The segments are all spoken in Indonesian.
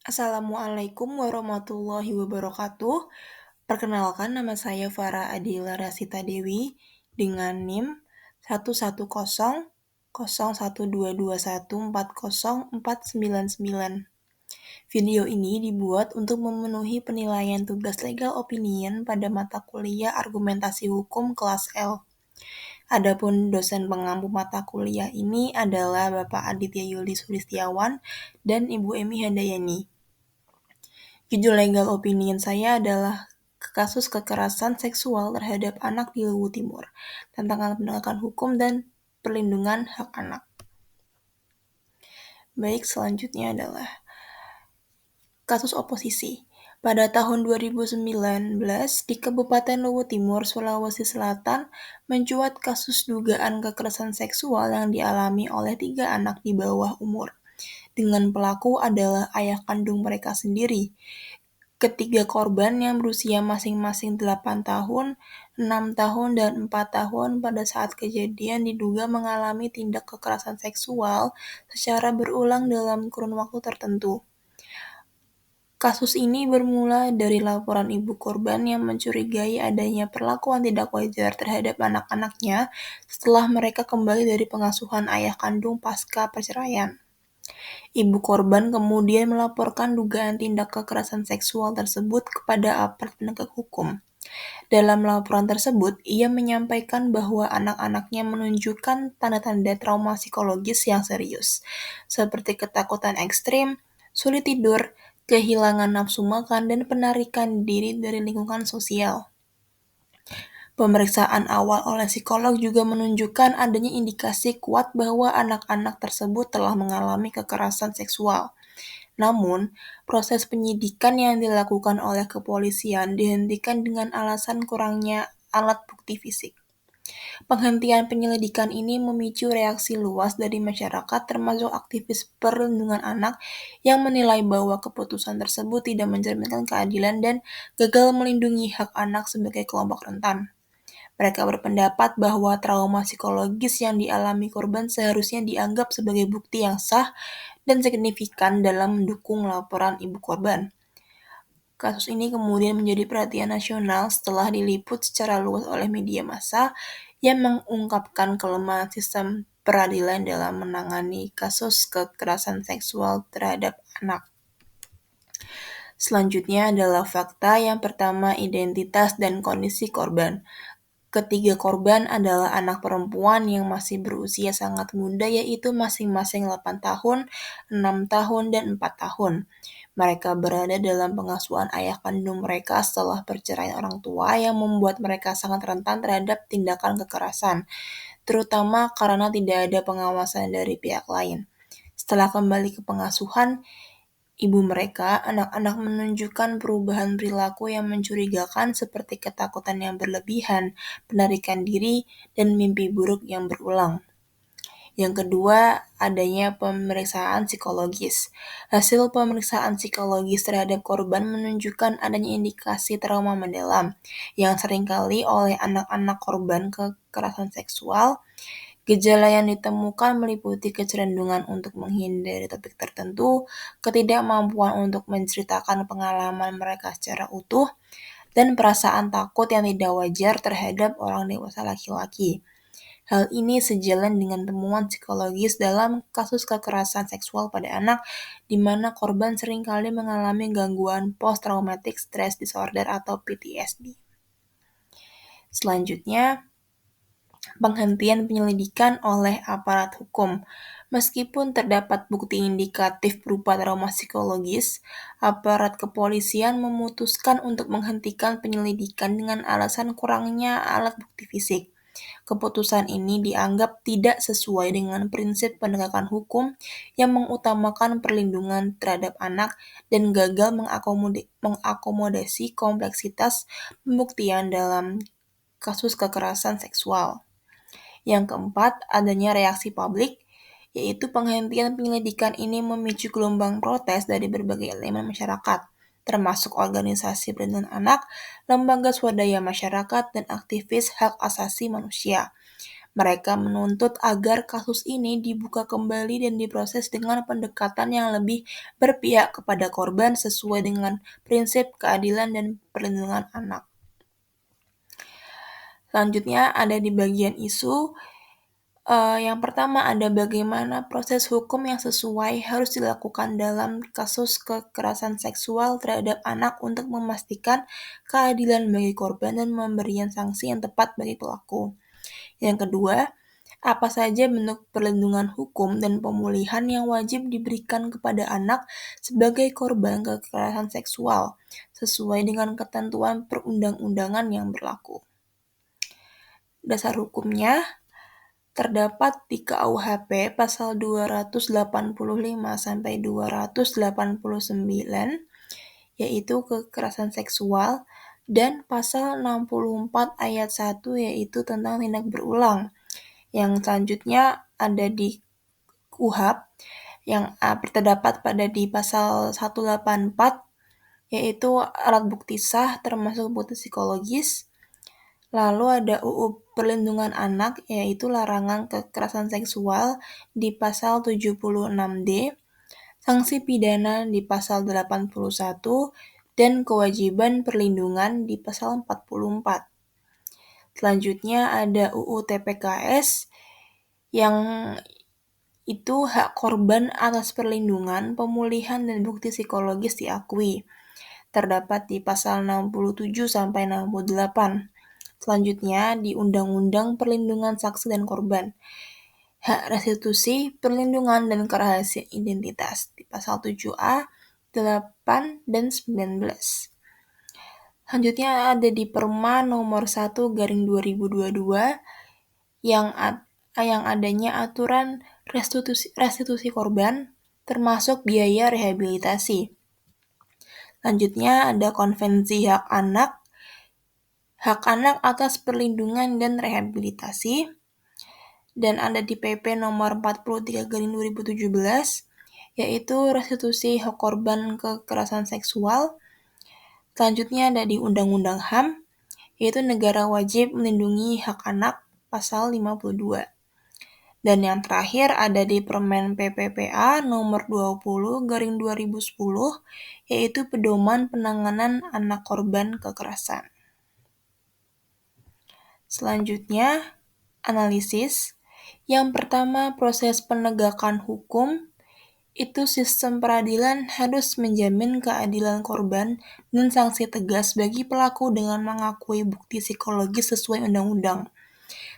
Assalamualaikum warahmatullahi wabarakatuh. Perkenalkan nama saya Farah Adila Rasita Dewi dengan NIM 1100122140499. Video ini dibuat untuk memenuhi penilaian tugas legal opinion pada mata kuliah Argumentasi Hukum kelas L. Adapun dosen pengampu mata kuliah ini adalah Bapak Aditya Yuli Sulistiawan dan Ibu Emi Handayani. Judul legal opinion saya adalah kasus kekerasan seksual terhadap anak di Luwu Timur, tantangan penegakan hukum dan perlindungan hak anak. Baik, selanjutnya adalah kasus oposisi. Pada tahun 2019, di Kabupaten Luwu Timur, Sulawesi Selatan, mencuat kasus dugaan kekerasan seksual yang dialami oleh 3 anak di bawah umur, dengan pelaku adalah ayah kandung mereka sendiri. Ketiga korban yang berusia masing-masing 8 tahun, 6 tahun, dan 4 tahun pada saat kejadian diduga mengalami tindak kekerasan seksual secara berulang dalam kurun waktu tertentu. Kasus ini bermula dari laporan ibu korban yang mencurigai adanya perlakuan tidak wajar terhadap anak-anaknya setelah mereka kembali dari pengasuhan ayah kandung pasca perceraian. Ibu korban kemudian melaporkan dugaan tindak kekerasan seksual tersebut kepada aparat penegak hukum. Dalam laporan tersebut, ia menyampaikan bahwa anak-anaknya menunjukkan tanda-tanda trauma psikologis yang serius, seperti ketakutan ekstrim, sulit tidur, kehilangan nafsu makan, dan penarikan diri dari lingkungan sosial. Pemeriksaan awal oleh psikolog juga menunjukkan adanya indikasi kuat bahwa anak-anak tersebut telah mengalami kekerasan seksual. Namun, proses penyidikan yang dilakukan oleh kepolisian dihentikan dengan alasan kurangnya alat bukti fisik. Penghentian penyelidikan ini memicu reaksi luas dari masyarakat termasuk aktivis perlindungan anak yang menilai bahwa keputusan tersebut tidak mencerminkan keadilan dan gagal melindungi hak anak sebagai kelompok rentan. Mereka berpendapat bahwa trauma psikologis yang dialami korban seharusnya dianggap sebagai bukti yang sah dan signifikan dalam mendukung laporan ibu korban. Kasus ini kemudian menjadi perhatian nasional setelah diliput secara luas oleh media massa yang mengungkapkan kelemahan sistem peradilan dalam menangani kasus kekerasan seksual terhadap anak. Selanjutnya adalah fakta yang pertama, identitas dan kondisi korban. Ketiga korban adalah anak perempuan yang masih berusia sangat muda, yaitu masing-masing 8 tahun, 6 tahun, dan 4 tahun. Mereka berada dalam pengasuhan ayah kandung mereka setelah perceraian orang tua yang membuat mereka sangat rentan terhadap tindakan kekerasan, terutama karena tidak ada pengawasan dari pihak lain. Setelah kembali ke pengasuhan, ibu mereka, anak-anak menunjukkan perubahan perilaku yang mencurigakan seperti ketakutan yang berlebihan, penarikan diri, dan mimpi buruk yang berulang. Yang kedua, adanya pemeriksaan psikologis. Hasil pemeriksaan psikologis terhadap korban menunjukkan adanya indikasi trauma mendalam yang seringkali oleh anak-anak korban kekerasan seksual. Gejala yang ditemukan meliputi kecenderungan untuk menghindari topik tertentu, ketidakmampuan untuk menceritakan pengalaman mereka secara utuh, dan perasaan takut yang tidak wajar terhadap orang dewasa laki-laki. Hal ini sejalan dengan temuan psikologis dalam kasus kekerasan seksual pada anak, di mana korban seringkali mengalami gangguan post-traumatic stress disorder atau PTSD. Selanjutnya, penghentian penyelidikan oleh aparat hukum. Meskipun terdapat bukti indikatif berupa trauma psikologis, aparat kepolisian memutuskan untuk menghentikan penyelidikan dengan alasan kurangnya alat bukti fisik. Keputusan ini dianggap tidak sesuai dengan prinsip penegakan hukum yang mengutamakan perlindungan terhadap anak dan gagal mengakomodasi kompleksitas pembuktian dalam kasus kekerasan seksual. Yang keempat, adanya reaksi publik, yaitu penghentian penyelidikan ini memicu gelombang protes dari berbagai elemen masyarakat, termasuk organisasi perlindungan anak, lembaga swadaya masyarakat, dan aktivis hak asasi manusia. Mereka menuntut agar kasus ini dibuka kembali dan diproses dengan pendekatan yang lebih berpihak kepada korban sesuai dengan prinsip keadilan dan perlindungan anak. Selanjutnya ada di bagian isu. Yang pertama ada bagaimana proses hukum yang sesuai harus dilakukan dalam kasus kekerasan seksual terhadap anak untuk memastikan keadilan bagi korban dan memberikan sanksi yang tepat bagi pelaku. Yang kedua, apa saja bentuk perlindungan hukum dan pemulihan yang wajib diberikan kepada anak sebagai korban kekerasan seksual sesuai dengan ketentuan perundang-undangan yang berlaku. Dasar hukumnya terdapat di KUHP pasal 285 sampai 289 yaitu kekerasan seksual dan pasal 64 ayat 1 yaitu tentang tindak berulang. Yang selanjutnya ada di KUHP yang terdapat pada di pasal 184 yaitu alat bukti sah termasuk bukti psikologis. Lalu ada UU Perlindungan Anak yaitu larangan kekerasan seksual di pasal 76D, sanksi pidana di pasal 81 dan kewajiban perlindungan di pasal 44. Selanjutnya ada UU TPKS yang itu hak korban atas perlindungan, pemulihan dan bukti psikologis diakui. Terdapat di pasal 67 sampai 68. Selanjutnya di Undang-Undang Perlindungan Saksi dan Korban. Hak restitusi, perlindungan dan kerahasiaan identitas di pasal 7A, 8 dan 19. Selanjutnya ada di Perma nomor 1/2022 yang adanya aturan restitusi korban termasuk biaya rehabilitasi. Selanjutnya ada Konvensi Hak Anak atas Perlindungan dan Rehabilitasi, dan ada di PP nomor 43/2017, yaitu restitusi hak korban kekerasan seksual. Selanjutnya ada di Undang-Undang HAM, yaitu negara wajib melindungi hak anak, pasal 52. Dan yang terakhir ada di Permen PPPA nomor 20/2010, yaitu pedoman penanganan anak korban kekerasan. Selanjutnya, analisis. Yang pertama, proses penegakan hukum. Itu sistem peradilan harus menjamin keadilan korban dan sanksi tegas bagi pelaku dengan mengakui bukti psikologis sesuai undang-undang.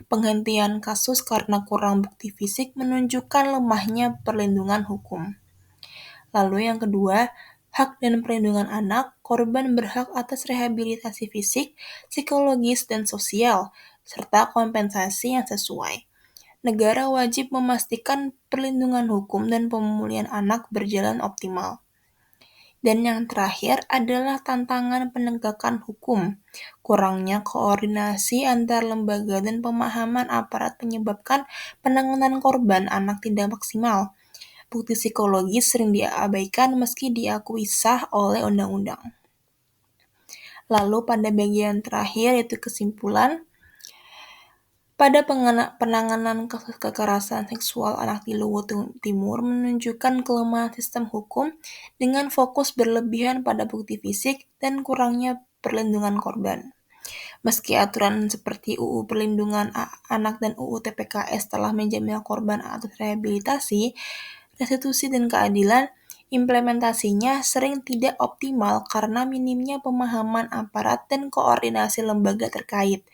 Penghentian kasus karena kurang bukti fisik menunjukkan lemahnya perlindungan hukum. Lalu yang kedua, hak dan perlindungan anak. Korban berhak atas rehabilitasi fisik, psikologis, dan sosial, serta kompensasi yang sesuai. Negara wajib memastikan perlindungan hukum dan pemulihan anak berjalan optimal. Dan yang terakhir adalah tantangan penegakan hukum. Kurangnya koordinasi antar lembaga dan pemahaman aparat menyebabkan penanganan korban anak tidak maksimal. Bukti psikologis sering diabaikan meski diakui sah oleh undang-undang. Lalu pada bagian terakhir yaitu kesimpulan. Pada penanganan kasus kekerasan seksual anak di Luwu Timur menunjukkan kelemahan sistem hukum dengan fokus berlebihan pada bukti fisik dan kurangnya perlindungan korban. Meski aturan seperti UU Perlindungan Anak dan UU TPKS telah menjamin korban atas rehabilitasi, restitusi dan keadilan, implementasinya sering tidak optimal karena minimnya pemahaman aparat dan koordinasi lembaga terkait.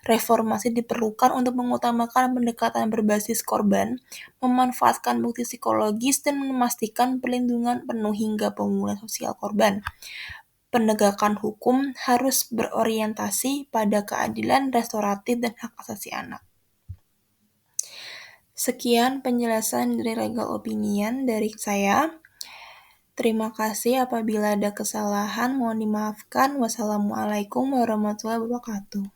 Reformasi diperlukan untuk mengutamakan pendekatan berbasis korban, memanfaatkan bukti psikologis, dan memastikan perlindungan penuh hingga pemulihan sosial korban. Penegakan hukum harus berorientasi pada keadilan restoratif dan hak asasi anak. Sekian penjelasan dari Legal Opinion dari saya. Terima kasih, apabila ada kesalahan mohon dimaafkan. Wassalamualaikum warahmatullahi wabarakatuh.